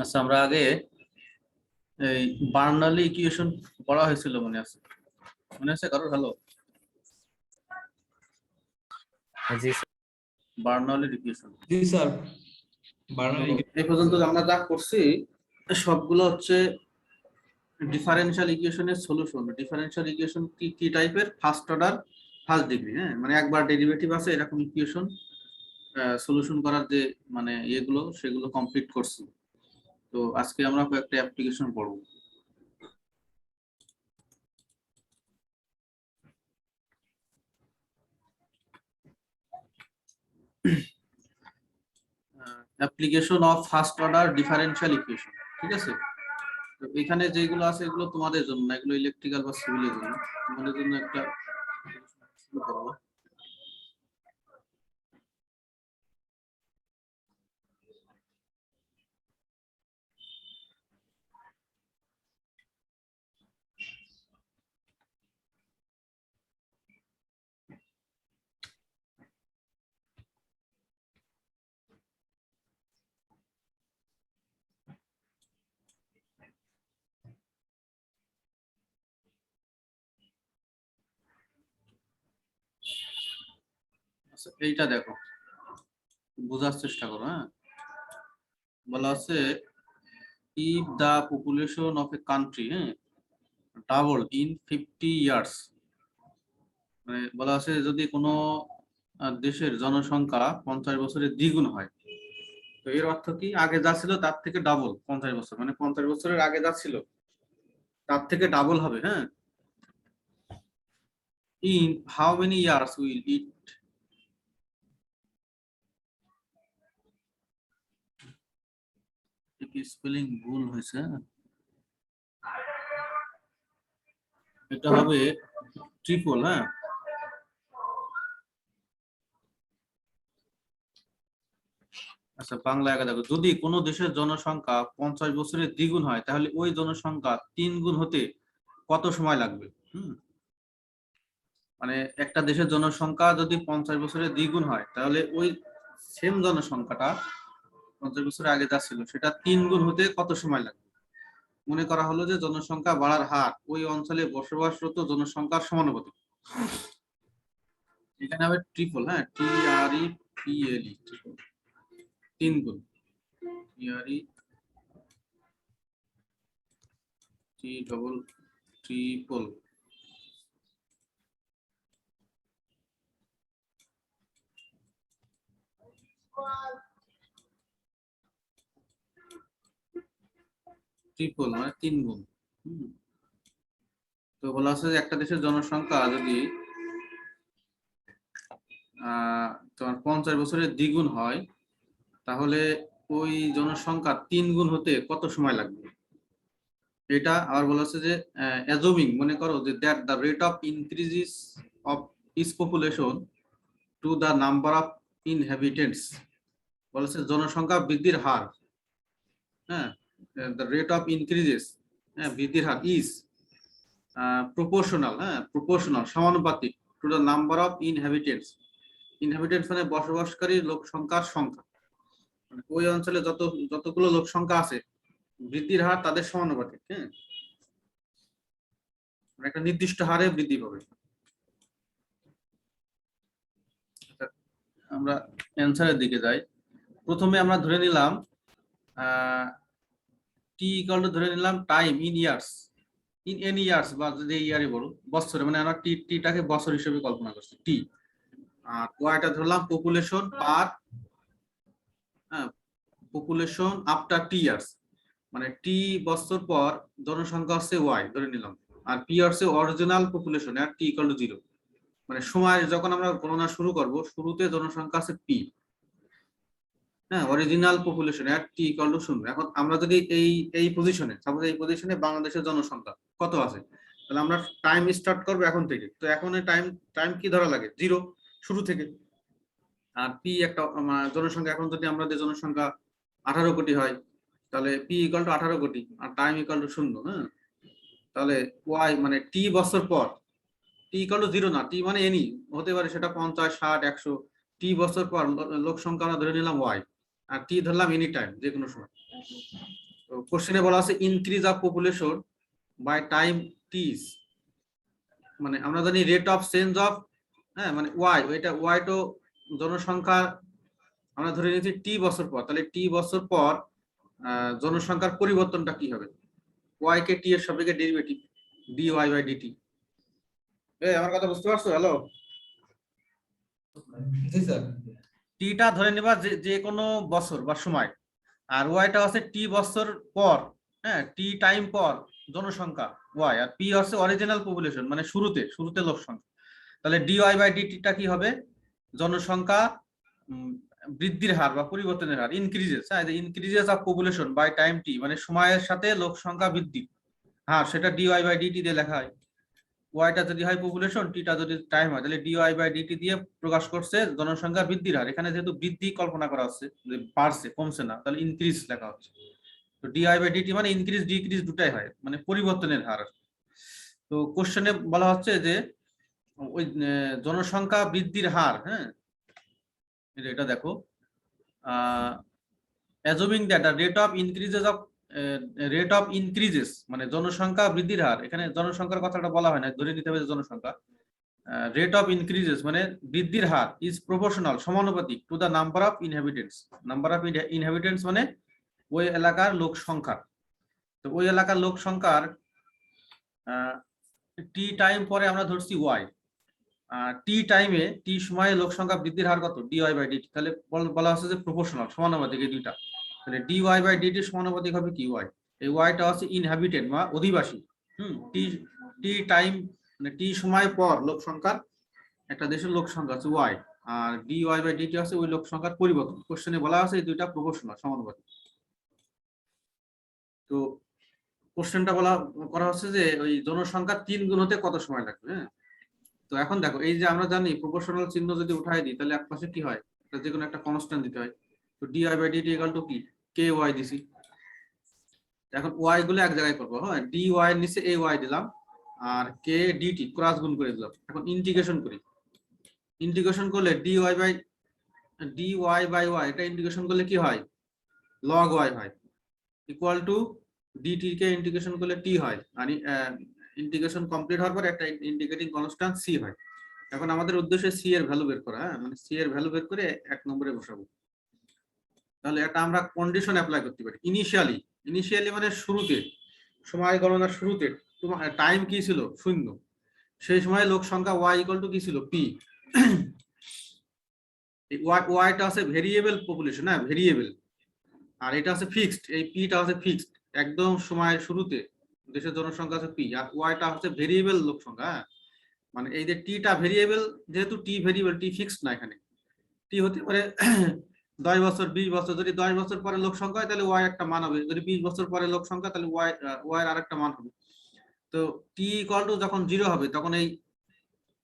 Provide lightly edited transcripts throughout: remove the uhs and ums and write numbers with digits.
আচ্ছা, আমরা আগে এই বার্নালি ইকুয়েশন পড়া হয়েছিল, মনে আছে কারোর? হ্যালো, জি স্যার। বার্নালির ইকুয়েশন। জি স্যার, বার্নালি এই পর্যন্ত আমরা যা করছি সবগুলো হচ্ছে ডিফারেনশিয়াল ইকুয়েশনের সলিউশন। ডিফারেনশিয়াল ইকুয়েশন কি কি টাইপের? ফার্স্ট অর্ডার, ফার্স্ট ডিগ্রি, হ্যাঁ, মানে একবার ডেরিভেটিভ আছে এরকম ইকুয়েশন সলিউশন করার যে ইয়েগুলো সেগুলো কমপ্লিট করছি। তো আজকে আমরা কয়েকটা অ্যাপ্লিকেশন পড়বো। Application of first order differential equation, ঠিক আছে? তো এখানে যেগুলো আছে এগুলো তোমাদের জন্য না, এগুলো ইলেকট্রিক্যাল বা সিভিলের জন্য। তোমাদের জন্য একটা শুরু করবো। আচ্ছা, এইটা দেখো, বোঝার চেষ্টা করো। হ্যাঁ, বলা আছে if the population of a country double in 50 years, মানে বলা আছে যদি কোনো দেশের জনসংখ্যা 50 বছরে দ্বিগুণ হয়, তো এর অর্থ কি? আগে যা ছিল তার থেকে ডাবল। 50 বছর মানে 50 বছরের আগে যা ছিল তার থেকে ডাবল হবে। হ্যাঁ, in how many years will it, spelling ভুল হয়েছে, এটা হবে ট্রিপল। হ্যাঁ, আচ্ছা, বাংলা একা দেখো, যদি কোনো দেশের জনসংখ্যা 50 বছরের দ্বিগুণ হয় তাহলে ওই জনসংখ্যা 3 গুণ হতে কত সময় লাগবে? মানে একটা দেশের জনসংখ্যা যদি 50 বছরের দ্বিগুণ হয় তাহলে ওই সেম জনসংখ্যাটা 50 বছরের আগে যা ছিল সেটা 3 গুণ হতে কত সময় লাগবে? মনে করা হলো যে জনসংখ্যা বাড়ার হার ওই অঞ্চলে বসবাসরত জনসংখ্যার সমানুপাতিক। এখানে হবে ট্রিপল। হ্যাঁ, TREPLE, ট্রিপল, 3 গুণ। ট্রিপল। ট্রিপল মানে 3 গুণ। তো বলা আছে যে একটা দেশের জনসংখ্যা যদি তোমার 50 বছরের দ্বিগুণ হয় তাহলে ওই জনসংখ্যা 3 গুণ হতে কত সময় লাগবে? এটা আবার বলা আছে যে অ্যাজুমিং, মনে করো যে that the rate of increases of is population to the number of inhabitants, বলেছে জনসংখ্যা বৃদ্ধির হার, হ্যাঁ, দ্য রেট অফ ইনক্রিজেস, হ্যাঁ, বৃদ্ধির হার ইজ প্রপোর্শনাল, হ্যাঁ, প্রপোর্শনাল, সমানুপাতিক two the number of inhabitants. Inhabitants মানে বসবাসকারী লোক সংখ্যার সংখ্যা, মানে ওই অঞ্চলে যতগুলো লোক সংখ্যা আছে বৃদ্ধির হার তাদের সমানুপাতিক। হ্যাঁ, একটা নির্দিষ্ট হারে বৃদ্ধি পাবে। আমরা অ্যান্সারের দিকে যাই। প্রথমে আমরা ধরে নিলাম টি ইকুয়াল টু ধরে নিলাম time in years, in any years, বা যে ইয়ারই বলো বছরে, মানে আমরা টিটাকে বছর হিসেবে কল্পনা করছি টি। আর ওয়াইটা ধরলাম পপুলেশন পার, হ্যাঁ, পপুলেশন আফটার টি ইয়ার্স, মানে টি বছর পর জনসংখ্যা হচ্ছে ওয়াই ধরে নিলাম। আর পি হচ্ছে অরিজিনাল পপুলেশন আর টি ইকুয়াল টু 0, মানে সময় যখন আমরা গণনা শুরু করব শুরুতে জনসংখ্যা আছে পি, হ্যাঁ, original population at T equal to 0। এখন আমরা যদি এই পজিশনে, সাপোজ এই পজিশনে বাংলাদেশের জনসংখ্যা কত আছে, তাহলে আমরা টাইম স্টার্ট করব এখন থেকে। তো এখন টাইম কি ধরা লাগে? 0, শুরু থেকে। আর পি একটা জনসংখ্যা, এখন যদি আমাদের জনসংখ্যা 18 কোটি হয় তাহলে পি ইকুয়াল টু 18 কোটি আর টাইম ইকুয়াল টু 0। হ্যাঁ, তাহলে ওয়াই মানে টি বছর পর, টি ইকুয়াল টু 0 না, টি মানে এনি হতে পারে, সেটা 50, 60, 100। টি বছর পর লোক সংখ্যা আমরা ধরে নিলাম ওয়াই, আর টি ধরলাম এনি টাইম, যে কোনো সময়। কোশ্চেনে বলা আছে increase of population by time টিজ, মানে আমরা জানি রেট অফ চেঞ্জ অফ, হ্যাঁ মানে ওয়াই, ওইটা ওয়াই তো জনসংখ্যা আমরা ধরে নিয়েছি টি বছর পর, তাহলে টি বছর পর জনসংখ্যার পরিবর্তনটা কি হবে, ওয়াই কে টি এর সাপেক্ষে derivative D Y by DT. আমার কথা বুঝতে পারছো? হ্যালো, জি স্যার। টিটা ধরে নেবা যে কোনো বছর বা সময়, আর ওয়াইটা হচ্ছে টি বছর পর, হ্যাঁ টি টাইম পর জনসংখ্যা ওয়াই, আর পি হচ্ছে অরিজিনাল পপুলেশন মানে শুরুতে লোক সংখ্যা। তাহলে ডি ওয়াই বাই ডিটিটা কি হবে, জনসংখ্যা বৃদ্ধির হার বা পরিবর্তনের হার, ইনক্রিজেস, হ্যাঁ increases of population by time T, মানে সময়ের সাথে লোক সংখ্যা বৃদ্ধি, হ্যাঁ সেটা ডি ওয়াই বাই ডিটি দিয়ে লেখা হয়। ওয়াইটা যদি হয় পপুলেশন, টিটা যদি টাইম হয়, তাহলে ডি ওয়াই বাই ডিটি দিয়ে প্রকাশ করছে জনসংখ্যা বৃদ্ধির হার। এখানে যেহেতু বৃদ্ধি কল্পনা করা হচ্ছে, যে বাড়ছে কমছে না, তাহলে ইনক্রিজ লেখা হচ্ছে। তো ডি ওয়াই বাই ডিটি মানে ইনক্রিজ ডিক্রিজ দুটাই হয়, মানে পরিবর্তনের হার। তো কোশ্চেনে বলা হচ্ছে যে ওই জনসংখ্যা বৃদ্ধির হার, হ্যাঁ এটা দেখো, অ্যাজুমিং that the rate of increases মানে জনসংখ্যা বৃদ্ধির হার, এখানে জনসংখ্যার কথাটা বলা হয় না, ধরে নিতে হবে জনসংখ্যা, রেট অফ ইনক্রিজেস মানে বৃদ্ধির হার ইজ প্রপোর্শনাল সমানুপাতিক two the number of inhabitants মানে ওই এলাকার লোক সংখ্যা। তো ওই এলাকার লোক সংখ্যার টি টাইম পরে আমরা ধরছি ওয়াই, টি টাইমে টি সময়ে লোক সংখ্যা বৃদ্ধির হার কত, ডি ওয়াই বাই ডিটি, তাহলে বলা হচ্ছে যে প্রপোর্শনাল সমানুপাতিক এই দুইটা, তাহলে ডি ওয়াই বাই ডিটি সমানুপাতিক হবে কি ওয়াই। এই ওয়াইটা হচ্ছে ইনহ্যাবিটেন্ট বা অধিবাসী, টি টি টাইম মানে টি সময় পর লোক সংখ্যার, একটা দেশের লোক সংখ্যা আছে ওয়াই, আর ডি ওয়াই বাই ডিটি আছে ওই লোক সংখ্যার পরিবর্তন। কোশ্চেনে বলা আছে এই দুইটা প্রপোর্শনাল সমানুপাতিক। তো কোশ্চেনটা করা হচ্ছে যে ওই জনসংখ্যা 3 গুণ হতে কত সময় লাগবে, হ্যাঁ। তো এখন দেখো এই যে আমরা জানি প্রপোর্শনাল চিহ্ন যদি উঠাই দিই তাহলে একপাশে কি হয়, যে কোনো একটা কনস্ট্যান্ট দিতে হয়। তো D Y by DT equal to কি, কে ওয়াই দিছি। এখন ওয়াই গুলো এক জায়গায় করবো, হ্যাঁ ডি ওয়াই এর নিচে এ ওয়াই দিলাম আর কে ডিটি ক্রস গুণ করে দিলাম। এখন ইন্টিগ্রেশন করি, ইন্টিগ্রেশন করলে ডি ওয়াই বাই ওয়াই, এটা ইন্টিগ্রেশন করলে কি হয়, লগ ওয়াই হয়, ইকুয়াল টু ডিটি কে ইন্টিগ্রেশন করলে টি হয়, আর ইন্টিগ্রেশন কমপ্লিট হওয়ার পর একটা ইন্টিগ্রেটিং কনস্ট্যান্ট সি হয়। এখন আমাদের উদ্দেশ্য সি এর ভ্যালু বের করা, হ্যাঁ মানে সি এর ভ্যালু বের করে 1 নম্বরে বসাবো। তাহলে এটা আমরা কন্ডিশন অ্যাপ্লাই করতে পারি। ইনিশিয়ালি মানে শুরুতে, সময় গণনার শুরুতে তোমার টাইম কি ছিল 0, সেই সময় লোক সংখ্যা ওয়াই ইকুয়াল টু কি ছিল পি। ওয়াইটা আছে ভেরিয়েবল পপুলেশন, হ্যাঁ ভেরিয়েবল, আর এটা আছে ফিক্সড, এই পিটা আছে ফিক্সড, একদম সময়ের শুরুতে দেশের জনসংখ্যা আছে পি, আর ওয়াইটা হচ্ছে ভেরিয়েবল লোক সংখ্যা, হ্যাঁ মানে এই যে টিটা ভেরিয়েবল, যেহেতু টি ভেরিয়েবল, টি ফিক্সড না, এখানে টি হতে পারে 10 বছর 20 বছর, যদি 10 বছর পরে লোক সংখ্যা হয় তাহলে ওয়াই একটা মান হবে, যদি 20 বছর পরে লোক সংখ্যা তাহলে ওয়াই আর একটা মান হবে। তো টি ইকুয়াল টু যখন 0 হবে তখন এই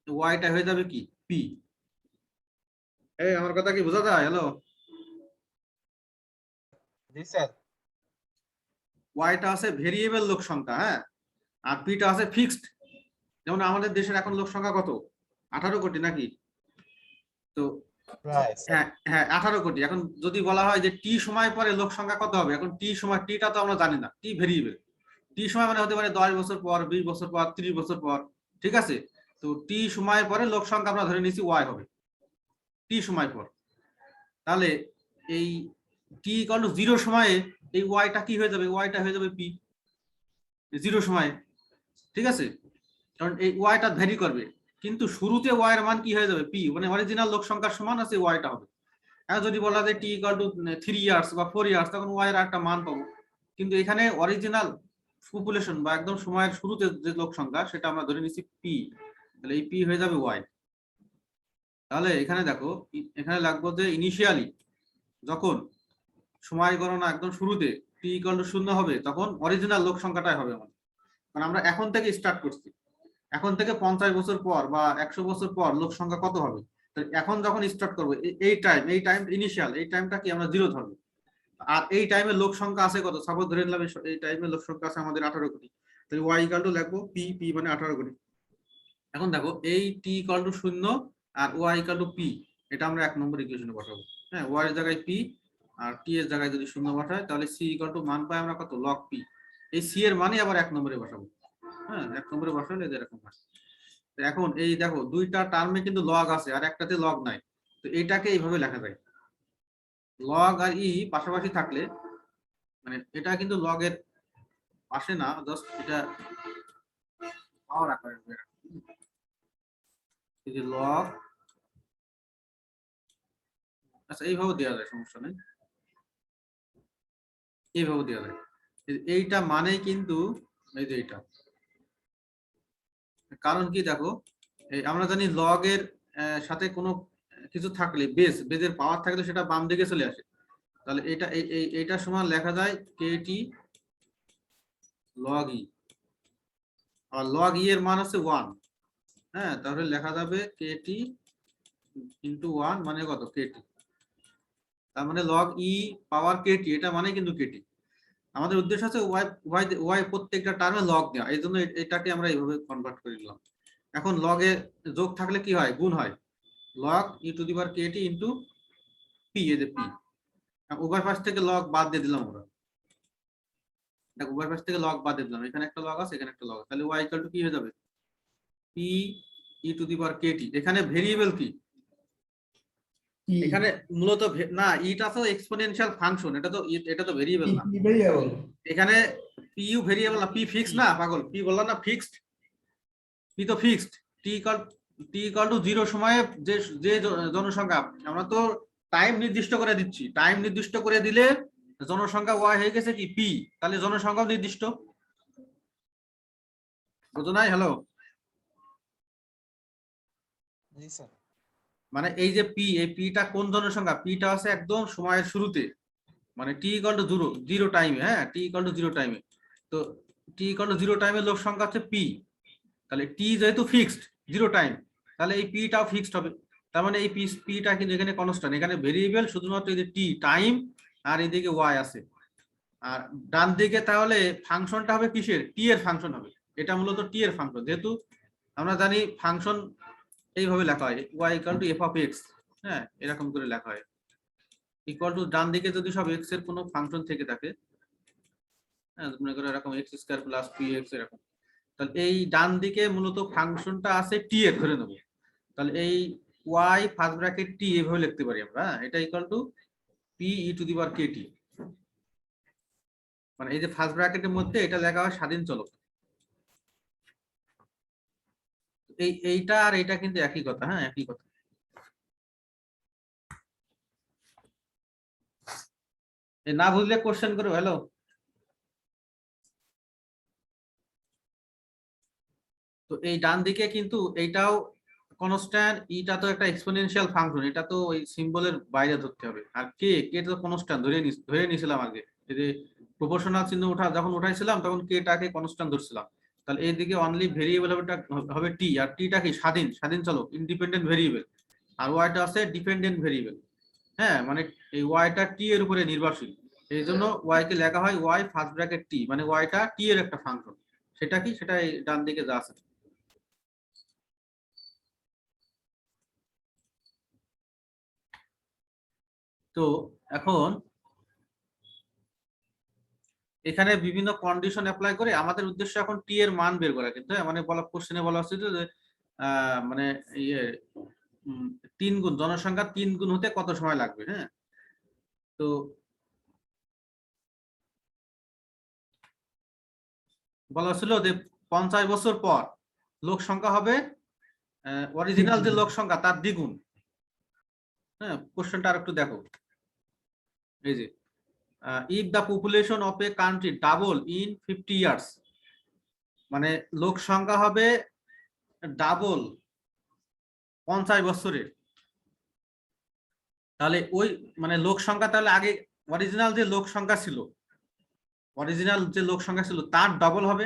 ওয়াইটা হয়ে যাবে কি পি। এই আমার কথা কি বোঝা যায়? হ্যালো, জি স্যার। ওয়াইটা আছে ভেরিয়েবল লোক সংখ্যা, হ্যাঁ আর পিটা আছে ফিক্সড। যেমন আমাদের দেশের এখন লোক সংখ্যা কত, 18 কোটি নাকি? তো হ্যাঁ হ্যাঁ 18 কোটি। এখন যদি বলা হয় যে টি সময় পরে লোক সংখ্যা কত হবে, এখন টি সময়, টিটা তো আমরা জানি না, টি ভেরিয়েবল, টি সময় মানে হতে পারে 10 বছর পর, 20 বছর পর, 30 বছর পর, ঠিক আছে। তো টি সময় পরে লোক সংখ্যা আমরা ধরে নিয়েছি ওয়াই হবে টি সময় পর। তাহলে এই টি ইকুয়াল টু 0 সময়ে এই ওয়াইটা কি হয়ে যাবে, ওয়াইটা হয়ে যাবে পি 0 সময়ে, ঠিক আছে, কারণ এই ওয়াইটা ভ্যারি করবে, কিন্তু শুরুতে ওয়াই এর মান কি হয়ে যাবে পি, মানে অরিজিনাল লোক সংখ্যার সমান আছে ওয়াইটা হবে। এখন যদি বলা যায় টি ইকুয়াল টু 3 ইয়ার্স বা 4 ইয়ার্স, তখন ওয়াই এর একটা মান পাবো, কিন্তু এখানে অরিজিনাল পপুলেশন বা একদম সময়ের শুরুতে যে লোক সংখ্যা সেটা আমরা ধরে নিচ্ছি পি, তাহলে এই পি হয়ে যাবে ওয়াই। তাহলে এখানে দেখো, এখানে লাগবো যে ইনিশিয়ালি যখন সময় গণনা একদম শুরুতে টি ইকুয়াল টু 0 হবে তখন অরিজিনাল লোক সংখ্যাটাই হবে আমাদের, কারণ আমরা এখন থেকে স্টার্ট করছি, এখন থেকে 50 বছর পর বা 100 বছর পর লোক সংখ্যা কত হবে, এখন যখন স্টার্ট করবো এই টাইম ইনিশিয়াল, এই টাইমটা কি আমরা 0 ধরবো, আর এই টাইমে লোক সংখ্যা আছে কত, সাপোজ ধরে নিলাম এই টাইমে লোক সংখ্যা আছে আমাদের 18 কোটি, তাহলে ওয়াই ইকুয়াল টু লিখবো পি, পি মানে 18 কোটি। এখন দেখো এই টি ইকুয়াল টু 0 আর ওয়াই ইকুয়াল টু পি, এটা আমরা 1 নম্বর ইকুয়েশনে বসাবো, হ্যাঁ ওয়াই এর জায়গায় পি আর টি এর জায়গায় যদি শূন্য বসাই তাহলে সি ইকুয়াল টু মান পাই আমরা কত লগ পি। এই সি এর মানে আবার 1 নম্বরে বসাবো। হ্যাঁ 1 নম্বরে বসালে এরকম হয়। এখন এই দেখো দুইটা টার্মে কিন্তু লগ আছে আর একটাতে লগ নাই, তো এইটাকে এইভাবে লেখা যায় লগ আর ই পাশাপাশি থাকলে, মানে এটা কিন্তু লগের পাশে না, জাস্ট এটা পাওয়ার আকারে এই যে লগ, আচ্ছা এইভাবে দেওয়া যায় সমস্যা নেই, এইভাবে দেওয়া যায়। এইটা মানেই কিন্তু এই যে এইটা, কারণ কি দেখো এই আমরা জানি লগের সাথে কোনো কিছু থাকলে বেজের পাওয়ার থাকলে সেটা বাম দিকে চলে আসে, তাহলে এটা এইটা সমান লেখা যায় কেটি লগ ই, আর লগ ই এর মান হচ্ছে 1। হ্যাঁ তাহলে লেখা যাবে কেটি ইন্টু 1 মানে কত কেটি, তার মানে লগ ই পাওয়ার কেটি, এটা মানে কিন্তু কেটি। আমাদের উদ্দেশ্য আছে ওয়াই ওয়াই ওয়াই প্রত্যেকটা টার্মে লগ দেওয়া, এই জন্য এটাকে আমরা এইভাবে কনভার্ট করে নিলাম। এখন লগে যোগ থাকলে কি হয় গুণ হয়, log E to the power KT into P, এই যে পি, উভয় পাশ থেকে লগ বাদ দিয়ে দিলাম আমরা, দেখো উভয় পাশ থেকে লগ বাদ দিয়ে দিলাম, এখানে একটা লগ আছে এখানে একটা লগ, তাহলে ওয়াই ইকুয়াল টু কি হয়ে যাবে P E to the power KT. এখানে ভেরিয়েবল কি, এখানে মূলত না ইটা তো এক্সপোনেনশিয়াল ফাংশন, এটা তো ভেরিয়েবল না, এখানে পি ইউ ভেরিয়েবল না, পি ফিক্সড না পাগল, পি বললাম না ফিক্সড, পি তো ফিক্সড। টি ইকুয়াল টু 0 সময়ে যে যে জনসংখ্যা, আমরা তো টাইম নির্দিষ্ট করে দিচ্ছি, টাইম নির্দিষ্ট করে দিলে জনসংখ্যা ওয়াই হয়ে গেছে কি পি, তাহলে জনসংখ্যাও নির্দিষ্ট, বুঝো নাই? হ্যালো, জি স্যার। মানে এই যে পি, এই পিটা কোন জনসংখ্যা, পিটা আছে একদম সময়ের শুরুতে, মানে টি ইকুয়াল টু 0 টাইমে, হ্যাঁ টি ইকুয়াল টু 0 টাইমে, তো টি ইকুয়াল টু 0 টাইমে লোক সংখ্যা হচ্ছে পি, তাহলে টি যেহেতু ফিক্সড 0 টাইম, তাহলে এই পিটাও ফিক্সড হবে, তার মানে এই পিটা কিন্তু এখানে কনস্ট্যান্ট, এখানে ভেরিয়েবল শুধুমাত্র এই যে টি টাইম আর এদিকে ওয়াই আছে, আর ডান দিকে তাহলে ফাংশনটা হবে কিসের, টি এর ফাংশন হবে, এটা মূলত টি এর ফাংশন, যেহেতু আমরা জানি ফাংশন এইভাবে লেখা হয় Y equal to F of X, হ্যাঁ এরকম করে লেখা হয়, ইকুয়াল টু ডান দিকে যদি সব এক্স এর কোনো ফাংশন থেকে থাকে, হ্যাঁ মনে করো এরকম x square plus P x এরকম, তাহলে এই ডান দিকে মূলত ফাংশনটা আছে টি এর ধরে নেব, তাহলে এই ওয়াই ফার্স্ট ব্র্যাকেট টি এভাবে লিখতে পারি আমরা, এটা equal to P E to the power KT, মানে এই যে ফার্স্ট ব্র্যাকেটের মধ্যে এটা লেখা হয় স্বাধীন চলক, এইটা আর এইটা কিন্তু একই কথা, হ্যাঁ একই কথা। না বুঝলে কোশ্চেন করো। হ্যালো, তো এই ডান দিকে কিন্তু এইটাও কনস্ট্যান্ট, ইটা তো একটা এক্সপোনেনশিয়াল ফাংশন, এটা তো ওই সিম্বলের বাইরে ধরতে হবে, আর কে তো কনস্ট্যান্ট ধরে নিয়েছিলাম আগে, এই যে প্রপোর্শনাল চিহ্ন যখন উঠাইছিলাম তখন কেটাকে কনস্ট্যান্ট ধরছিলাম, তাহলে এইদিকে অনলি ভেরিয়েবল হবে টি, আর টিটা কি স্বাধীন চলক ইন্ডিপেন্ডেন্ট ভেরিয়েবল, আর ওয়াইটা আছে ডিপেন্ডেন্ট ভেরিয়েবল, হ্যাঁ মানে এই ওয়াইটা টি এর উপরে নির্ভরশীল, এই জন্য ওয়াই কে লেখা হয় ওয়াই ফার্স্ট ব্র্যাকেট টি, মানে ওয়াইটা টি এর একটা ফাংশন, সেটা কি সেটা এই ডান দিকে যা আছে। তো এখন এখানে বিভিন্ন কন্ডিশন অ্যাপ্লাই করে আমাদের উদ্দেশ্য এখন টি এর মান বের করা, কিন্তু মানে বলা কোশ্চেনে বলা হচ্ছে যে মানে ইয়ে 3 গুণ, জনসংখ্যা 3 গুণ হতে কত সময় লাগবে, হ্যাঁ তো বলা হচ্ছিল যে 50 বছর পর লোক সংখ্যা হবে অরিজিনাল যে লোক সংখ্যা তার দ্বিগুণ, হ্যাঁ কোশ্চেনটা আর একটু দেখো, এই যে if the population of a country double in 50 years, মানে লোক সংখ্যা হবে ডাবল 50 বছরে, তাহলে ওই মানে লোক সংখ্যা তাহলে আগে অরিজিনাল যে লোক সংখ্যা ছিল তার ডবল হবে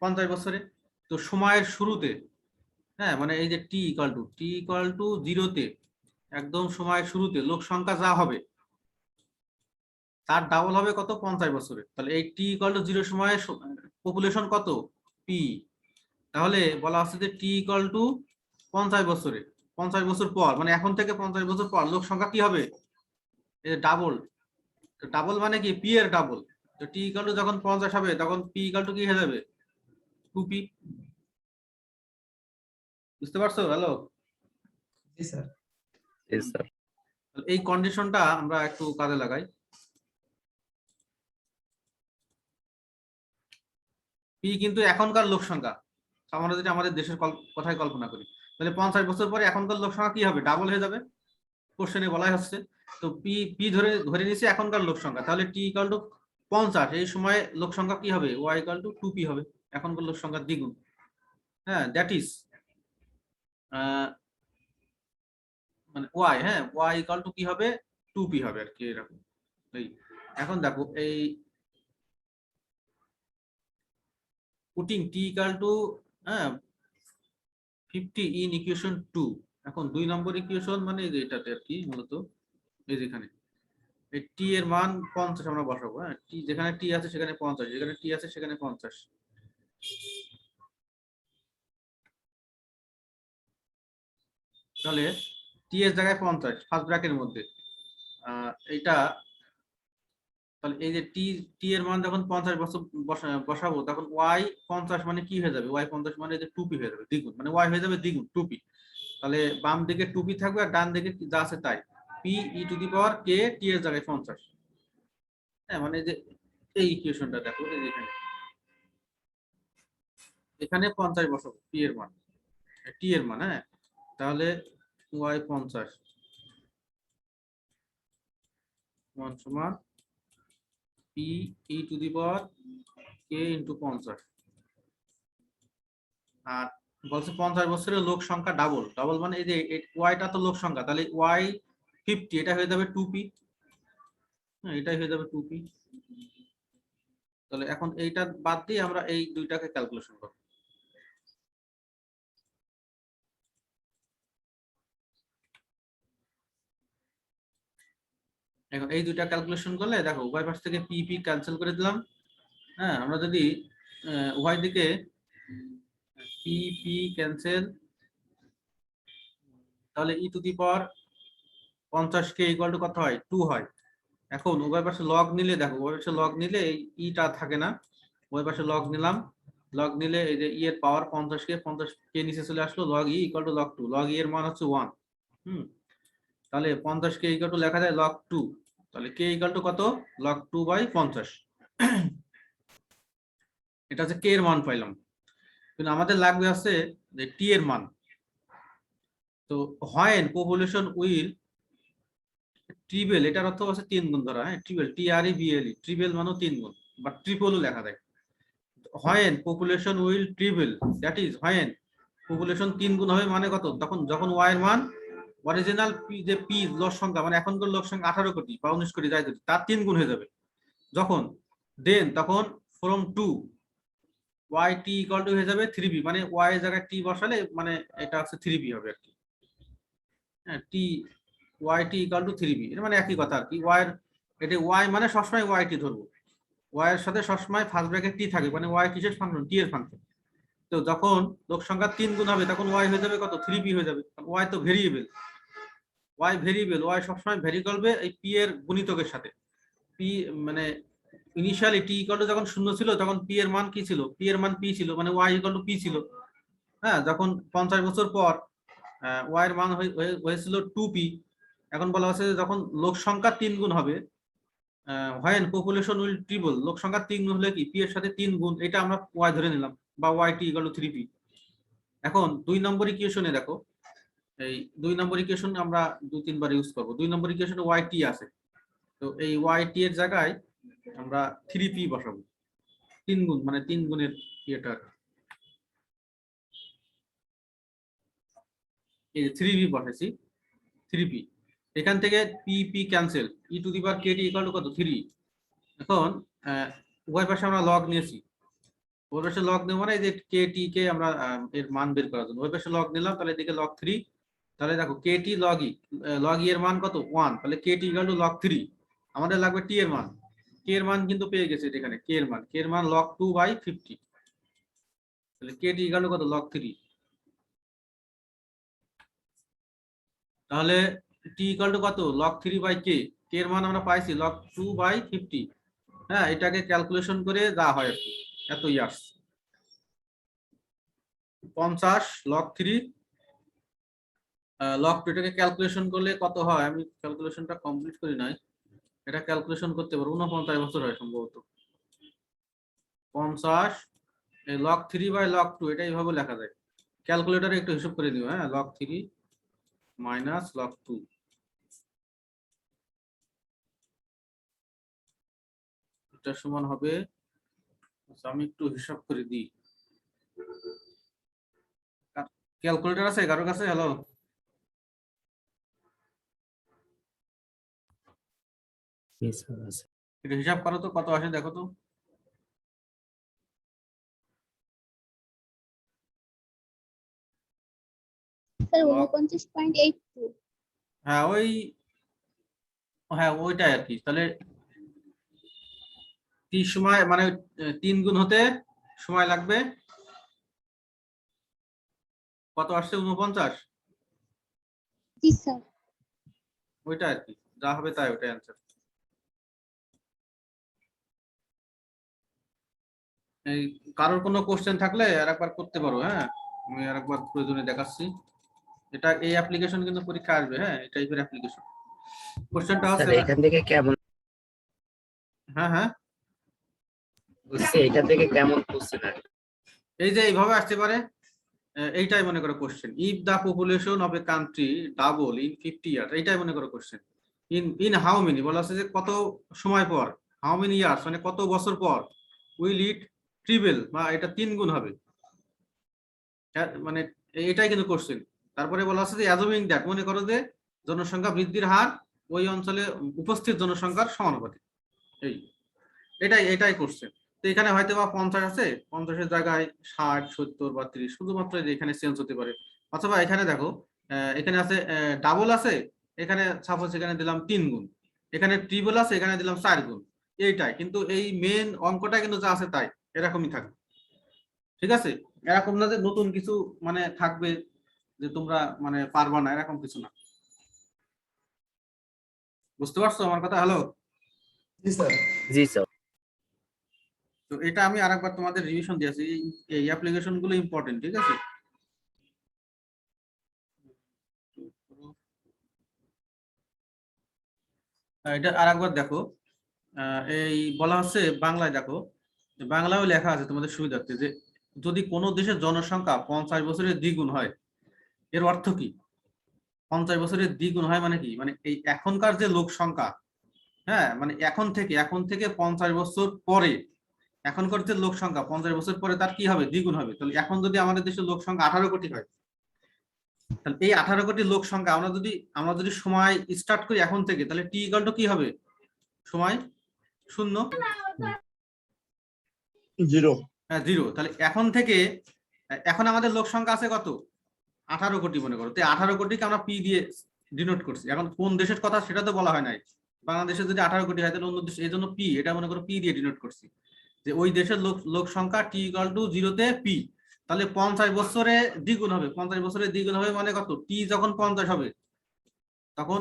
50 বছরে, তো সময়ের শুরুতে, হ্যাঁ মানে এই যে টি ইকুয়াল টু 0-তে একদম সময়ের শুরুতে লোক সংখ্যা যা হবে তার ডাবল হবে কত 50 বছরে, তাহলে এই টি ইকুয়াল টু 0 সময়ে পপুলেশন কত পি, তাহলে বলা হচ্ছে যে টি ইকুয়াল টু 50 বছরে, 50 বছর পর মানে এখন থেকে 50 বছর পর লোক সংখ্যা কি হবে ডাবল ডাবল মানে কি পি এর ডাবল। তো টি ইকুয়াল টু যখন 50 হবে তখন পি ইকুয়াল টু কি হয়ে যাবে 2p। বুঝতে পারছো? হ্যালো। জি স্যার। Yes, sir. এই কন্ডিশনটা আমরা একটু কাজে লাগাই। পি কিন্তু এখনকার লোক সংখ্যা। আমরা যদি আমাদের দেশের কথাই কল্পনা করি, তাহলে 50 বছর পরে এখনকার লোক সংখ্যা কি হবে? ডাবল হয়ে যাবে। কোশ্চেনে বলাই হচ্ছে। তো পি পি ধরে ধরে নিয়েছি এখনকার লোক সংখ্যা, তাহলে টি ইকুয়াল টু 50, এই সময় লোক সংখ্যা কি হবে? ওয়াই ইকুয়াল টু 2p হবে, এখনকার লোক সংখ্যার দ্বিগুণ। হ্যাঁ, দ্যাট ইজ মানে ওয়াই, হ্যাঁ ওয়াই ইকুয়াল টু কি হবে? 2p হবে আর কি, এরকম। এই এখন দেখো, এই পুটিং টি ইকুয়াল টু, হ্যাঁ 50 ইন ইকুয়েশন 2। এখন 2 নম্বর ইকুয়েশন মানে এই যে এটাতে আর কি, মূলত এই যেখানে এই টি এর মান 50 আমরা বসাবো। হ্যাঁ, টি যেখানে টি আছে সেখানে 50, যেখানে টি আছে সেখানে 50। তাহলে টি এর জায়গায় 50 ফার্স্ট ব্র্যাকেটের মধ্যে। এইটা তাহলে এই যে টি টি এর মান যখন 50 বসাবো, তখন ওয়াই 50 মানে কি হয়ে যাবে? ওয়াই 50 মানে যে 2p হয়ে যাবে, দ্বিগুণ, মানে ওয়াই হয়ে যাবে দ্বিগুণ 2p। তাহলে বাম দিকে 2p থাকবে আর ডান দিকে যা আছে তাই, P E to the power k T এর জায়গায় 50। হ্যাঁ, মানে যে এই ইকুয়েশনটা দেখো, এই যে এখানে এখানে 50 বসাবো পি এর মান, টি এর মান। হ্যাঁ, তাহলে ওয়াই 50 মান সমান P E to the power K into 50। আর বলছে 50 বছরের লোক সংখ্যা ডাবল। ডাবল মানে এই যে ওয়াইটা তো লোক সংখ্যা, তাহলে ওয়াই 50, এটা হয়ে যাবে 2p। হ্যাঁ, এটাই হয়ে যাবে 2p। তাহলে এখন এইটা বাদ দিয়ে আমরা এই দুইটাকে ক্যালকুলেশন করব। এখন এই দুইটা ক্যালকুলেশন করলে দেখো, উভয় পাশ থেকে পি পি ক্যান্সেল করে দিলাম। হ্যাঁ, আমরা যদি উভয় দিকে পি পি ক্যান্সেল, তাহলে e to the power 50 k equal to কত হয়? 2 হয়। এখন উভয় পাশে লগ নিলে দেখো, উভয় পাশে লগ নিলে এই ইটা থাকে না, উভয় পাশে লগ নিলাম। লগ নিলে এই যে ই এর পাওয়ার 50 কে নিচে চলে আসলো, log e equal to log 2। Log e এর মান হচ্ছে 1। তাহলে 50 কে ইকুয়াল টু লেখা যায় লগ 2। তাহলে কে ইকুয়াল টু কত? লগ 2/50। এটা হচ্ছে কে এর মান পাইলাম। কিন্তু আমাদের লাগবে আছে যে টি এর মান। তো হোয়েন পপুলেশন উইল ট্রিপল, এটার অর্থ হচ্ছে 3 গুণ ধরা। হ্যাঁ, ট্রিপল, টি আর ই বিএল ই, ট্রিপল মানে 3 গুণ, বা ট্রিপলও লেখা যায়। When population will triple, that is when population 3 গুণ হবে মানে কত? তখন যখন ওয়াই এর মান অরিজিনাল পি, যে পি লোক সংখ্যা মানে এখনকার লোক সংখ্যা 18 কোটি বা 19 কোটি যাই যদি, তার 3 গুণ হয়ে যাবে যখন, দেন তখন from 2 Y T equal to হয়ে যাবে 3p, মানে ওয়াই এর জায়গায় টি বসালে মানে এটা হচ্ছে 3p হবে আর কি। হ্যাঁ, T Y T equal to 3p, এটা মানে একই কথা আর কি। ওয়াই এর এটা ওয়াই মানে সবসময় ওয়াই টি ধরবো, ওয়াই এর সাথে সবসময় ফার্স্ট ব্র্যাকেট টি থাকে, মানে ওয়াই কিসের ফাংশন? টি এর ফাংশন। তো যখন লোক সংখ্যা 3 গুণ হবে তখন ওয়াই হয়ে যাবে কত? 3p হয়ে যাবে। ওয়াই তো ভেরিয়েবল, ওয়াই ভেরিয়েবল, ওয়াই সবসময় ভ্যারি করবে এই পি এর গুণিতকের সাথে। পি মানে ইনিশিয়ালি টি ইকুয়াল টু যখন 0 ছিল তখন পি এর মান কি ছিল? পি এর মান পি ছিল, মানে ওয়াই ইকুয়াল টু পি ছিল। হ্যাঁ, যখন 50 বছর পর ওয়াই এর মান হয়েছিল 2p। এখন বলা হচ্ছে যে যখন লোক সংখ্যা 3 গুণ হবে, হোয়েন পপুলেশন উইল ট্রিপল, লোক সংখ্যা 3 গুণ হলে কি পি এর সাথে 3 গুণ, এটা আমরা ওয়াই ধরে নিলাম, বা Y T equal to 3p। এখন 2 নম্বর ইকুয়েশনে দেখো, এই 2 নম্বর ইকুয়েশন আমরা 2-3 বার ইউজ করব। 2 নম্বর ইকুয়েশনে ওয়াই টি আছে, তো এই ওয়াই টি এর জায়গায় আমরা 3p বসাবো। 3 গুণ মানে 3 গুণের ইয়েটা, এই যে 3p বসাইছি, 3p। এখান থেকে P P cancel, E to the power k T equal to কত? 3। এখন উভয় পাশে আমরা লগ নিয়েছি, ওই পাশে লগ নেব মানে এই যে কে টি কে আমরা এর মান বের করার জন্য ওই পাশে লগ নিলাম, তাহলে এদিকে লগ 3। তাহলে দেখো কে টি লগ ই এর মান কত? 1। তাহলে কে টি ইকুয়াল টু লগ 3। আমাদের লাগবে টি এর মান। কে এর মান কিন্তু পেয়ে গেছে এখানে, কে এর মান লগ 2/50। তাহলে কে টি ইকুয়াল টু কত? লগ 3। তাহলে টি ইকুয়াল টু কত? লগ 3/কে। এর মান আমরা পাইছি log 2/50। হ্যাঁ, এটাকে ক্যালকুলেশন করে যা হয় আর কি, এত ইয়ার্স। 50 log 3 log 2, এটাকে ক্যালকুলেশন করলে কত হয়? আমি ক্যালকুলেশনটা কমপ্লিট করি নাই, এটা ক্যালকুলেশন করতে পারবো। 49 বছর হয় সম্ভবত। 50 log 3/log 2, এটা এইভাবে লেখা যায়। ক্যালকুলেটরে একটু হিসাব করে নিও। হ্যাঁ, log 3 minus log 2, এটা সমান হবে, আচ্ছা, আমি একটু হিসাব করে দিই। ক্যালকুলেটর আছে কারোর কাছে? হ্যালো, জি স্যার আছে। একটু হিসাব করো তো, কত আসে দেখো তো। Sir Log- 49.82। হ্যাঁ ওইটাই আর কি। তাহলে কি সময় মানে 3 গুণ হতে সময় লাগবে কত আসছে? 49। জি স্যার। ওইটা আর কি, যা হবে তাই, ওটাই অ্যান্সার। এই কারোর কোনো কোশ্চেন থাকলে আরেকবার করতে পারো। হ্যাঁ, আমি আরেকবার প্রয়োজনে দেখাচ্ছি। এটা এই অ্যাপ্লিকেশন কিন্তু পরীক্ষা আসবে। হ্যাঁ, এই টাইপের অ্যাপ্লিকেশন। কোশ্চেনটা স্যার হচ্ছে, এখান থেকে কেমন হ্যাঁ হ্যাঁ, বুঝছি, এখান থেকে কেমন বুঝছেন আর কি? এই যে এইভাবে আসতে পারে। এইটাই মনে করো question. If the population of a country double in 50 years, এইটাই মনে করো কোশ্চেন। ইন হাউ মেনি, বলা আছে যে কত সময় পর, হাউ মেনি ইয়ার্স মানে কত বছর পর উইল ইট ট্রিপল, বা এটা 3 গুণ হবে। মানে এটাই কিন্তু কোশ্চেন। তারপরে বলা আছে যে অ্যাজুমিং দ্যাট, মনে করো যে জনসংখ্যা বৃদ্ধির হার ওই অঞ্চলে উপস্থিত জনসংখ্যার সমানুপাতিক। এটাই কোশ্চেন। তো এখানে হয়তো বা 50 আছে, 50-এর জায়গায় 60, 70 বা 30, শুধুমাত্র এই যে এখানে চেঞ্জ হতে পারে। অথবা এখানে দেখো, এখানে আছে ডাবল আছে, এখানে সাপোজ এখানে দিলাম 3 গুণ, এখানে ট্রিপল আছে, এখানে দিলাম 4 গুণ। এইটাই কিন্তু, এই মেন অঙ্কটা কিন্তু যা আছে তাই এরকমই থাকবে। ঠিক আছে, এরকম না যে নতুন কিছু মানে থাকবে যে তোমরা মানে পারবা না, এরকম কিছু না। বুঝতে পারছো আমার কথা? হ্যালো, জি স্যার। জি স্যার। তো এটা আমি আরেকবার তোমাদের রিভিশন দিয়েছি। এই অ্যাপ্লিকেশন গুলো ইম্পর্টেন্ট। ঠিক আছে, এটা আরেকবার দেখো। এই বলা হচ্ছে বাংলায়, দেখো বাংলায়ও লেখা আছে তোমাদের সুবিধার্থে, যে যদি কোনো দেশের জনসংখ্যা 50 বছরের দ্বিগুণ হয়, এর অর্থ কি? 50 বছরের দ্বিগুণ হয় মানে কি? মানে এই এখনকার যে লোক সংখ্যা, হ্যাঁ, মানে এখন থেকে 50 বছর পরে এখনকার যে লোক সংখ্যা 50 বছর পরে তার কি হবে? দ্বিগুণ হবে। তাহলে এখন যদি আমাদের দেশের লোক সংখ্যা 18 কোটি হয়, তাহলে এই 18 কোটি লোক সংখ্যা আমরা যদি সময় স্টার্ট করি এখন থেকে, তাহলে টি ইকুয়াল টু কি হবে? সময় 0, 0। হ্যাঁ 0। তাহলে এখন থেকে, এখন আমাদের লোক সংখ্যা আছে কত? 18 কোটি মনে করো। তো 18 কোটিকে আমরা পি দিয়ে ডিনোট করছি। এখন কোন দেশের কথা সেটা তো বলা হয় নাই। বাংলাদেশে যদি 18 কোটি হয় তাহলে অন্য দেশ, এই জন্য পি, এটা মনে করো পি দিয়ে ডিনোট করছি, যে ওই দেশের লোক সংখ্যা টি ইকুয়াল টু 0-তে পি। তাহলে 50 বছরে দ্বিগুণ হবে। 50 বছরে দ্বিগুণ হবে মানে কত? টি যখন 50 হবে, তখন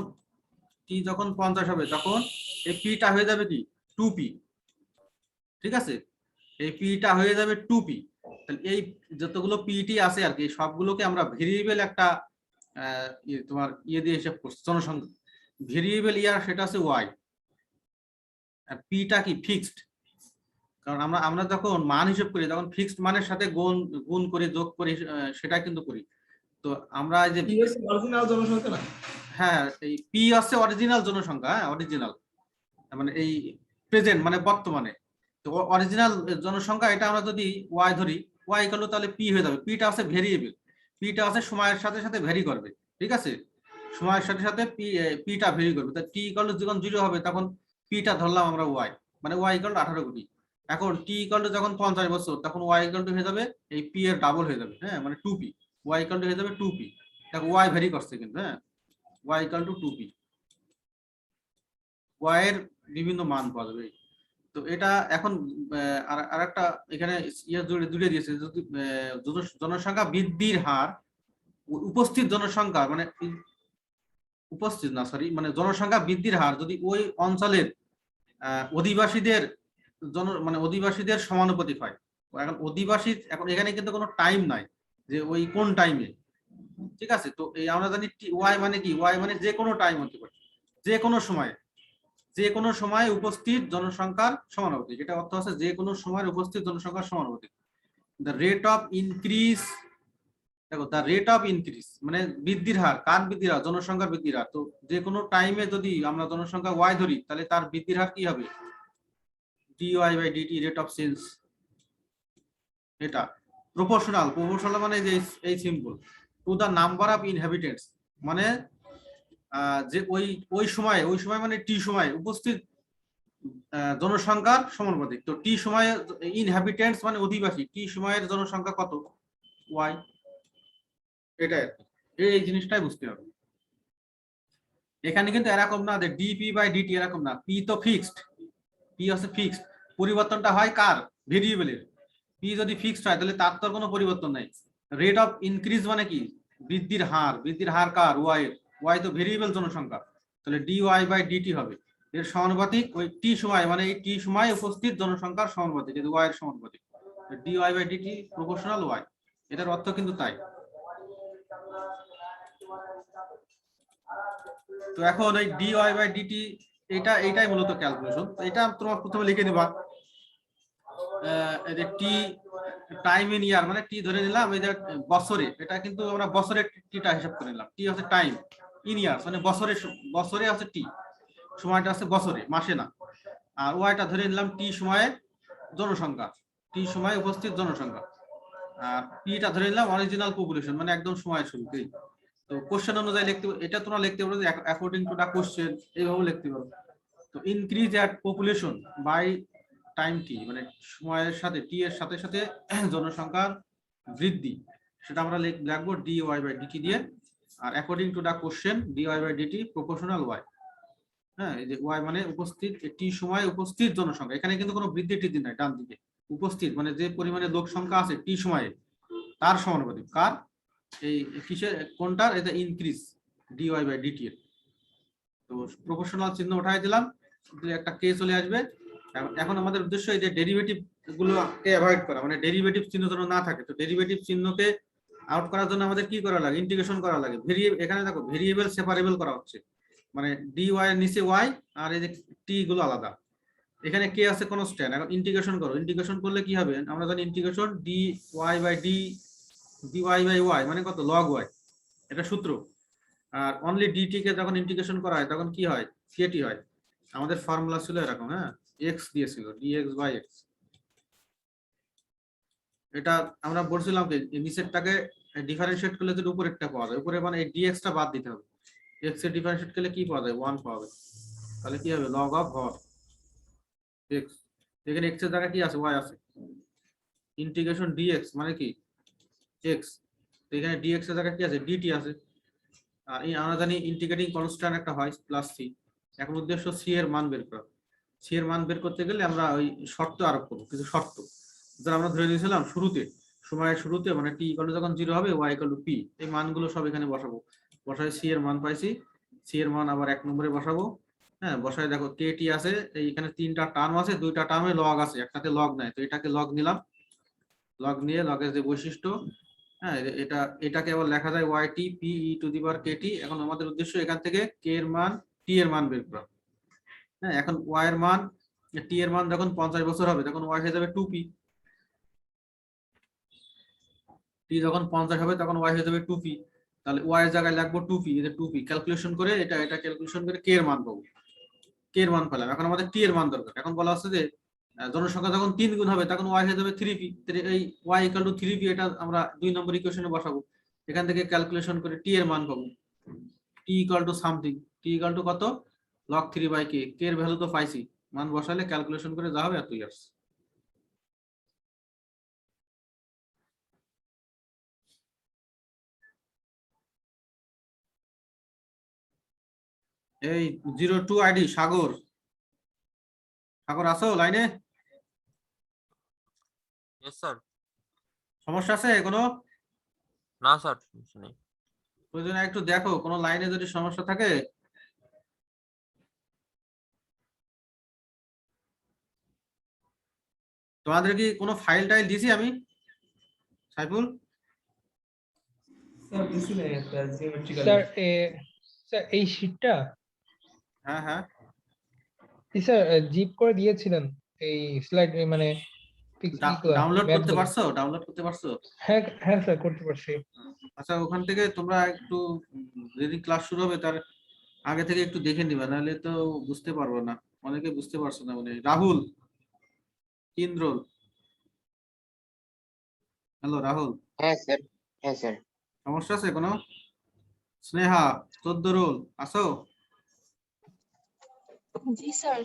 তখন এই পিটা হয়ে যাবে কি? 2p। ঠিক আছে, এই পিটা হয়ে যাবে 2p। তাহলে এই যতগুলো পিটি আছে আর কি, সবগুলোকে আমরা ভেরিয়েবল একটা তোমার দিয়ে হিসাব করছি, জনসংখ্যা ভেরিয়েবল ইয়ার, সেটা আছে ওয়াই। আর পিটা কি? ফিক্সড। কারণ আমরা যখন মান হিসাব করি তখন ফিক্সড মানের সাথে গুণ করে, যোগ করে, সেটা কিন্তু করি। তো আমরা এই যে অরিজিনাল জনসংখ্যা না? হ্যাঁ, এই পি আছে অরিজিনাল জনসংখ্যা। হ্যাঁ, অরিজিনাল মানে এই প্রেজেন্ট মানে বর্তমানে। তো অরিজিনাল জনসংখ্যা, এটা আমরা যদি ওয়াই ধরি, ওয়াই করলে তাহলে পি হয়ে যাবে। পিটা আছে ভেরিয়েবল, পিটা আছে সময়ের সাথে সাথে ভ্যারি করবে। ঠিক আছে, সময়ের সাথে সাথে পিটা ভ্যারি করবে। তা টি ইকুয়াল টু যখন 0 হবে তখন পিটা ধরলাম আমরা ওয়াই, মানে ওয়াই ইকুয়াল টু 18 কোটি। এখন টি ইকুয়াল টু যখন 50 বছর, তখন ওয়াই ইকুয়াল টু হয়ে যাবে এই পি এর ডাবল হয়ে যাবে। হ্যাঁ, মানে 2p। ওয়াই ইকুয়াল টু হয়ে যাবে 2p। দেখো ওয়াই ভ্যারি করছে কিন্তু। হ্যাঁ, Y equal two 2p, Y এর বিভিন্ন মান পাওয়া যাবে। তো এটা এখন আর একটা এখানে ইয়ে জুড়ে দিয়েছে, যদি জনসংখ্যা বৃদ্ধির হার উপস্থিত জনসংখ্যা মানে উপস্থিত না সরি মানে জনসংখ্যা বৃদ্ধির হার যদি ওই অঞ্চলের অধিবাসীদের মানে অধিবাসীদের সমানুপাতিক হয়। এখন অধিবাসী এখন এখানে কিন্তু কোনো টাইম নাই যে ওই কোন টাইমে, ঠিক আছে। তো এই আমরা জানি ওয়াই মানে কি, ওয়াই মানে যে কোনো টাইম হতে পারে, যে কোনো সময়ে, যে কোনো সময় উপস্থিত জনসংখ্যার সমানুপাতিক। এটা অর্থ আছে যে কোনো সময়ের উপস্থিত জনসংখ্যার সমানুপাতিক। দ্য রেট অফ ইনক্রিজ, দেখো দ্য রেট অফ ইনক্রিজ মানে বৃদ্ধির হার, কার বৃদ্ধির হার, জনসংখ্যার বৃদ্ধির হার। তো যে কোনো টাইমে যদি আমরা জনসংখ্যা ওয়াই ধরি তাহলে তার বৃদ্ধির হার কি হবে, DY by DT rate of change. এটা প্রপোর্শনাল, প্রপোর্শনাল মানে যে এই symbol to the number of inhabitants মানে যে ওই সময় মানে টি সময় উপস্থিত জনসংখ্যার সমানুপাতিক। তো টি সময়ে ইনহ্যাবিটেন্টস মানে অধিবাসী, টি সময়ের জনসংখ্যা কত, ওয়াই। এটা এই জিনিসটাই বুঝতে হবে। এখানে কিন্তু এরকম না যে ডিপি বাই ডিটি এরকম না, পি তো ফিক্সড, পি হচ্ছে ফিক্সড, পরিবর্তনটা হয় কার, ভেরিয়েবলের। পি যদি ফিক্সড হয় তাহলে তার তো কোনো পরিবর্তন নাই। রেট অফ ইনক্রিজ মানে কি, বৃদ্ধির হার, বৃদ্ধির হার কার, ওয়াই এর, ওয়াই তো ভেরিয়েবল জনসংখ্যা, তাহলে ডি ওয়াই বাই ডিটি হবে এর সমানুপাতিক ওই টি সময় মানে এই টি সময় উপস্থিত জনসংখ্যার সমানুপাতিক, কিন্তু ওয়াই এর সমানুপাতিক। D Y by DT proportional Y, এটার অর্থ কিন্তু তাই। তো এখন এই ডি ওয়াই বাই ডিটি এইটাই মূলত ক্যালকুলেশন। এটা তোমরা প্রথমে লিখে দিবা এই যে টি টাইম ইন ইয়ার মানে টি ধরে নিলাম এই যে বছরে, এটা কিন্তু আমরা বছরের টিটা হিসাব করে নিলাম। টি হচ্ছে টাইম ইন ইয়ার মানে বছরে হচ্ছে টি, সময়টা আছে বছরে, মাসে না। আর ওয়াইটা ধরে নিলাম টি সময়ে জনসংখ্যা, টি সময়ে উপস্থিত জনসংখ্যা। আর পিটা ধরে নিলাম অরিজিনাল পপুলেশন মানে একদম সময়ের শুরুতেই। তো কোশ্চেন অনুযায়ী লিখতে, এটা তোমরা লিখতে পারো যে অ্যাকর্ডিং টু দা কোশ্চেন, এইভাবে লিখতে পারো। তো increase at population by time T মানে সময়ের সাথে টি এর সাথে সাথে জনসংখ্যার বৃদ্ধি, সেটা আমরা লিখবো ডি ওয়াই বাই ডিটি দিয়ে। আর according to the question D Y by DT proportional Y. হ্যাঁ, এই যে ওয়াই মানে উপস্থিত, টি সময় উপস্থিত জনসংখ্যা, এখানে কিন্তু কোনো বৃদ্ধি টিদ্ধি নাই, ডান দিকে উপস্থিত মানে যে পরিমাণে লোক সংখ্যা আছে টি সময়ে তার সমানুপাতিক, কার, এই কিসের কোনটার, এটা increase D Y by DT এর। তো প্রপোর্শনাল চিহ্ন উঠাই দিলাম, একটা কে চলে আসবে। এখন আমাদের উদ্দেশ্য এই যে ডেরিভেটিভ গুলোকে অ্যাভয়েড করা, মানে ডেরিভেটিভ চিহ্ন যেন না থাকে। তো ডেরিভেটিভ চিহ্নকে আউট করার জন্য আমাদের কি করা লাগে, ইন্টিগ্রেশন করা লাগে। এখানে দেখো ভেরিয়েবল সেপারেবল করা হচ্ছে, মানে ডি ওয়াই এর নিচে ওয়াই আর এই যে টি গুলো আলাদা, এখানে কে আছে কনস্ট্যান্ট। এখন ইন্টিগ্রেশন করো, ইন্টিগ্রেশন করলে কি হবে আমরা জানি, integration D Y by D Y by Y মানে কত, লগ ওয়াই, এটা সূত্র। আর অনলি ডিটি কে যখন ইন্টিগ্রেশন করা হয় তখন কি হয়, কেটি হয়। আমাদের ফর্মুলা ছিল এরকম, হ্যাঁ, এক্স দিয়েছিল ডিএক্স বাই এক্স। এটা আমরা বলছিলাম যে নিচেরটাকে ডিফারেন্সিয়েট করলে যদি উপরেরটা পাওয়া যায়, উপরে মানে এই ডিএক্স টা বাদ দিতে হবে, এক্স এর ডিফারেন্সিয়েট করলে কি পাওয়া যায়, 1 পাওয়া যায়। তাহলে কি হবে, লগ অফ হর এক্স, এখানে এক্স এর জায়গায় কি আছে, ওয়াই আছে, ইন্টিগ্রেশন ডিএক্স মানে কি এক্স, তো এখানে ডিএক্স এর জায়গায় কি আছে, ডিটি আছে। আর আমরা জানি ইন্টিগ্রেটিং কনস্ট্যান্ট একটা হয় প্লাস সি। এখন উদ্দেশ্য সি এর মান বের করা। সি এর মান বের করতে গেলে আমরা ওই শর্ত আরোপ করবো, কিছু শর্ত যারা আমরা ধরে নিয়েছিলাম শুরুতে, সময়ের শুরুতে মানে টি ইকুয়াল টু যখন 0 হবে ওয়াই ইকুয়াল টু পি, এই মানগুলো সব এখানে বসাবো। বসায় সি এর মান পাইছি, সি এর মান আবার 1 নম্বরে বসাবো। হ্যাঁ, বসায় দেখো কে টি আছে, এইখানে 3টা টার্ম আছে, 2টা টার্মে লগ আছে, একটাতে লগ নাই, তো এটাকে লগ নিলাম। লগ নিয়ে লগের যে বৈশিষ্ট্য, হ্যাঁ, এটাকে আবার লেখা যায় Y T P E to the power k T. এখন আমাদের উদ্দেশ্য এখান থেকে কে এর মান টি এর মান বের করা। হ্যাঁ, এখন ওয়াই এর মান, টি এর মান যখন 50 বছর হবে তখন ওয়াই হয়ে যাবে 2p, টি যখন 50 হবে তখন ওয়াই হয়ে যাবে 2p। তাহলে ওয়াই এর জায়গায় লিখবো 2p, এই যে 2p ক্যালকুলেশন করে এটা ক্যালকুলেশন করে কে এর মান পাবো, কে এর মান পেলাম। এখন আমাদের টি এর মান দরকার। এখন বলা হচ্ছে যে জনসংখ্যা যখন 3 গুণ হবে তখন ওয়াই হয়ে যাবে 3p, এই ওয়াই ইকুয়াল টু 3p এটা আমরা 2 নম্বর ইকুয়েশনে বসাবো। এখান থেকে ক্যালকুলেশন করে টি এর মান পাবো, T equal to something, T equal to কত, log 3 বাই কে, কে এর ভ্যালু তো পাইছি, মান বসালে ক্যালকুলেশন করে যা হবে এত ইয়ার্স। এই 02 আইডি সাগর, সাগর আছো লাইনে, यस सर। সমস্যা আছে কোনো? ना सर, कुछ नहीं। প্রয়োজনে একটু দেখো কোনো লাইনে যদি সমস্যা থাকে। তোমাদের কি কোনো ফাইল টাইল দিছি আমি সাইফুল? স্যার দিছি না একটা জিওমেট্রিক্যাল। স্যার স্যার এই শীটটা হ্যাঁ হ্যাঁ স্যার জিপ করে দিয়েছিলেন এই স্লাইড মানে ডাউনলোড করতে ম্যাথগুলো। পারছো? ডাউনলোড করতে পারছো? হ্যাঁ হ্যাঁ স্যার করতে পারছি। আচ্ছা, ওখান থেকে তোমরা একটু যেদিন ক্লাস শুরু হবে তার আগে থেকে একটু দেখে নিবা, নাহলে তো বুঝতে পারবো না। অনেকে বুঝতে পারছো না মানে। রাহুল, ইন্দ্রল, হ্যালো রাহুল, হ্যাঁ স্যার। হ্যাঁ স্যার। সমস্যা আছে কোনো? স্নেহা, 14 রোল আসো। জি স্যার।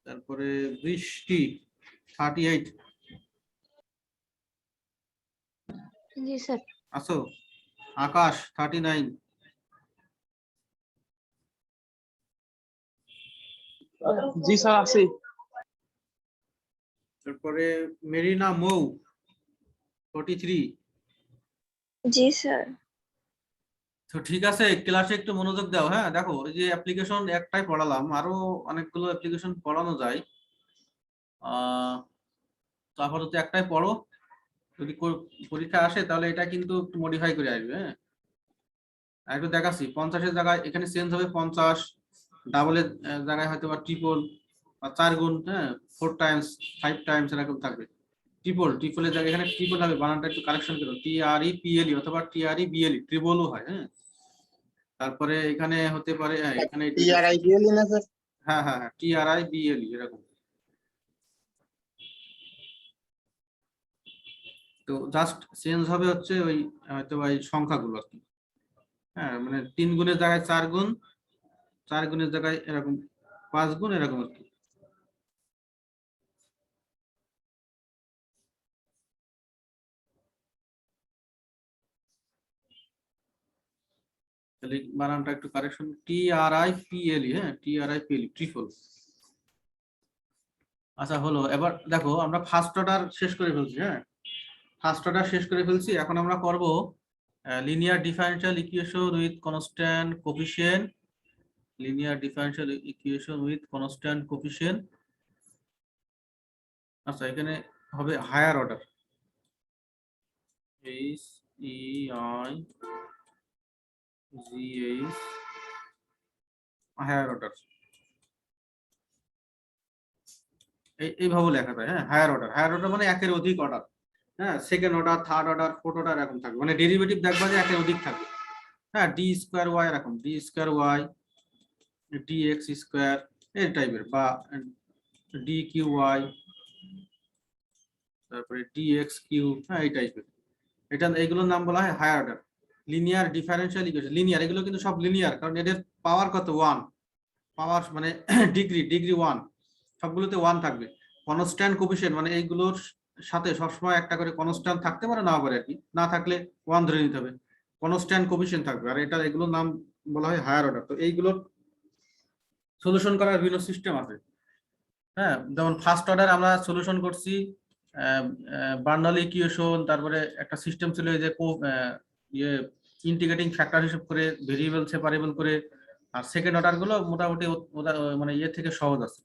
তারপরে বৃষ্টি 38 জি স্যার। আসো। আকাশ 39, জি স্যার আছি। তারপরে মেরিনা মৌ 43। জি স্যার। তো ঠিক আছে, ক্লাসে একটু মনোযোগ দাও। হ্যাঁ দেখো, এই যে অ্যাপ্লিকেশন একটাই পড়ালাম, আরো অনেকগুলো অ্যাপ্লিকেশন পড়ানো যায়। তো আপাতত একটাই পড়ো, যদি পরীক্ষা আসে তাহলে এটা কিন্তু একটু মডিফাই করে আসবে। হ্যাঁ একটু দেখাচ্ছি, 50-এর জায়গায় এখানে চেঞ্জ হবে 50, ডাবলের জায়গায় হয়তো বা ট্রিপল বা 4 গুণ, হ্যাঁ 4 টাইমস 5 টাইমস এরকম থাকবে। ট্রিপলের জায়গায় এখানে ট্রিপল হবে, বানানটা একটু কারেকশন করো, TREPLE অথবা TREBLE, ট্রিপলও হয়। হ্যাঁ তারপরে এখানে হতে পারে, হ্যাঁ এখানে টিআরআইবিএল না স্যার? হ্যাঁ হ্যাঁ হ্যাঁ TRIBLE এরকম। তো জাস্ট চেঞ্জ হবে হচ্ছে ওই হয়তো ওই সংখ্যাগুলো আর কি। হ্যাঁ মানে 3 গুণের জায়গায় 4 গুণ, 4 গুণের জায়গায় এরকম 5 গুণ, এরকম আর কি। তাহলে বানানটা একটু কারেকশন, TRIPLE, হ্যাঁ TRIPLE, ট্রিপল। আচ্ছা হলো, এবার দেখো আমরা ফার্স্ট অর্ডার শেষ করে ফেলছি। হ্যাঁ ফার্স্ট অর্ডার শেষ করে ফেলছি, এখন আমরা করব linear differential equation with constant coefficient. Linear differential equation with constant coefficient. আচ্ছা এখানে হবে higher order, HEIGH, higher order. এইভাবে লেখা যায়। হ্যাঁ হায়ার অর্ডার, হায়ার অর্ডার মানে একের অধিক অর্ডার। হ্যাঁ second order, third order, fourth order এরকম থাকবে, মানে ডেরিভেটিভ দেখবা যে একের অধিক থাকবে। হ্যাঁ ডি স্কোয়ার ওয়াই এরকম, D square Y, DX square এই টাইপের, বা ডি কিউ ওয়াই, তারপরে ডিএক্স কিউ, হ্যাঁ এই টাইপের। এটা এইগুলোর নাম বলা হয় higher order. Linear differential equation, linear এগুলো কিন্তু সব লিনিয়ার, কারণ এদের পাওয়ার কত 1, পাওয়ার মানে ডিগ্রি 1, সবগুলোতে 1 থাকবে। কনস্ট্যান্ট কোফিশিয়েন্ট মানে এইগুলোর সাথে সবসময় একটা করে কনস্ট্যান্ট থাকতে পারে, না পারে আর কি, না থাকলে 1 ধরে নিতে হবে। কনস্ট্যান্ট কোফিশিয়েন্ট থাকবে, আর এটা এগুলোর নাম বলা হয় হায়ার অর্ডার। তো এইগুলোর সলিউশন করার বিভিন্ন সিস্টেম আছে। হ্যাঁ যেমন ফার্স্ট অর্ডার আমরা সলিউশন করছি বার্নলি ইকুয়েশন, তারপরে একটা সিস্টেম ছিল এই যে ইয়ে ইন্টিগ্রেটিং ফ্যাক্টর হিসেব করে, ভেরিয়েবল সেপারেবল করে। আর সেকেন্ড অর্ডার গুলো মোটামুটি মানে ইয়ে থেকে সহজ আছে।